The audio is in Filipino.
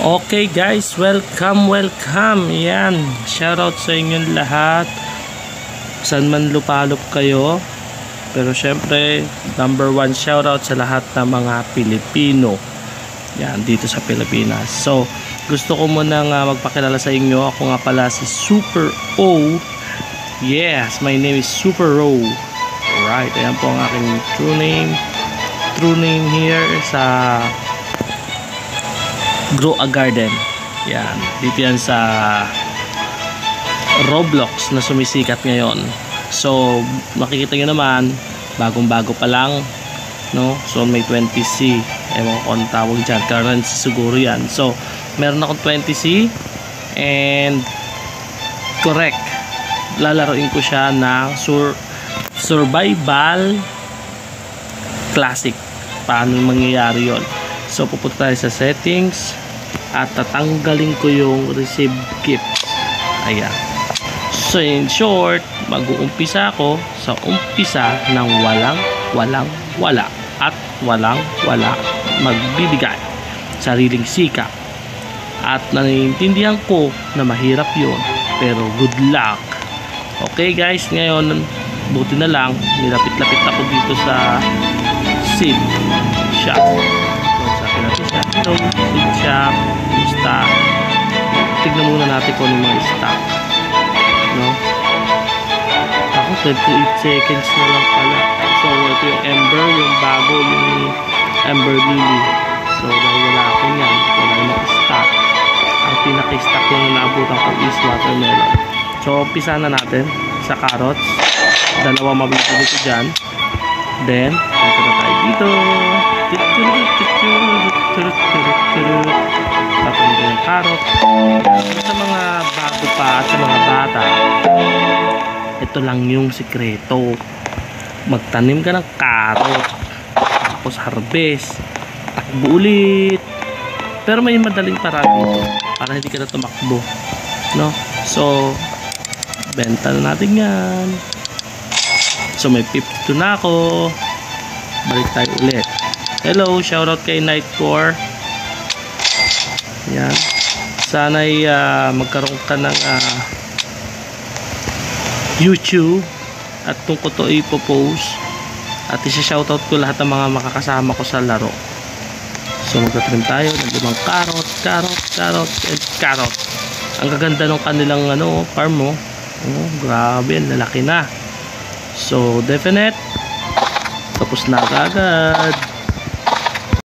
Okay guys, welcome. Yan, shoutout sa inyong lahat. Saan man lupalop kayo. Pero syempre, number one shoutout sa lahat ng mga Pilipino. Yan, dito sa Pilipinas. So, gusto ko muna nga magpakilala sa inyo. Ako nga pala si Super O. Yes, my name is Super O. Alright, ayan po ang aking true name. True name here sa Grow a Garden. Yan, dito yan sa Roblox na sumisikat ngayon. So, makikita nyo naman, bagong-bago pa lang, no? So, may 20C. Ewan ko kung tawag dyan. Currency siguro yan. So, meron akong 20C and correct. Lalaroin ko siya ng Survival Classic. Paano mangyayari yon? So, pupunta tayo sa settings at tatanggalin ko yung receive gifts. Ayan. So, in short, mag-uumpisa ako sa umpisa ng wala at walang magbibigay. Sariling sikap. At naiintindihan ko na mahirap yun. Pero good luck. Okay guys, ngayon, buti na lang, nilapit-lapit ako dito sa seed shop. Hello, seed shop, stock. Tignan muna natin kung ano yung mga stock, no? Ako 28 seconds na lang pala. So ito yung Ember, yung bago, yung Ember Lily. So dahil wala ako yan, wala yung stock. Ang pinaka-stock lang na naabutan ko is watermelon. So umpisa na natin sa carrots. Dalawa mabibili ko dyan. Then punta na tayo dito. Tapos yung carrot. Sa mga bago pa at sa mga bata, ito lang yung sikreto. Magtanim ka ng carrot, tapos harvest, takbo ulit. Pero may madaling paraan dito para hindi ka na tumakbo, no? So benta na natin yan. So may 52 na ako. Balik tayo ulit. Hello, shoutout kay Nightcore. Yan. Sana'y magkaroon ka ng YouTube at kung ko to ipopost at isa-shoutout ko lahat ng mga makakasama ko sa laro. So magtatrim tayo ng 5 carrot. Ang gaganda ng kanilang farm mo. Oh, grabe, lalaki na. So definite tapos na agad.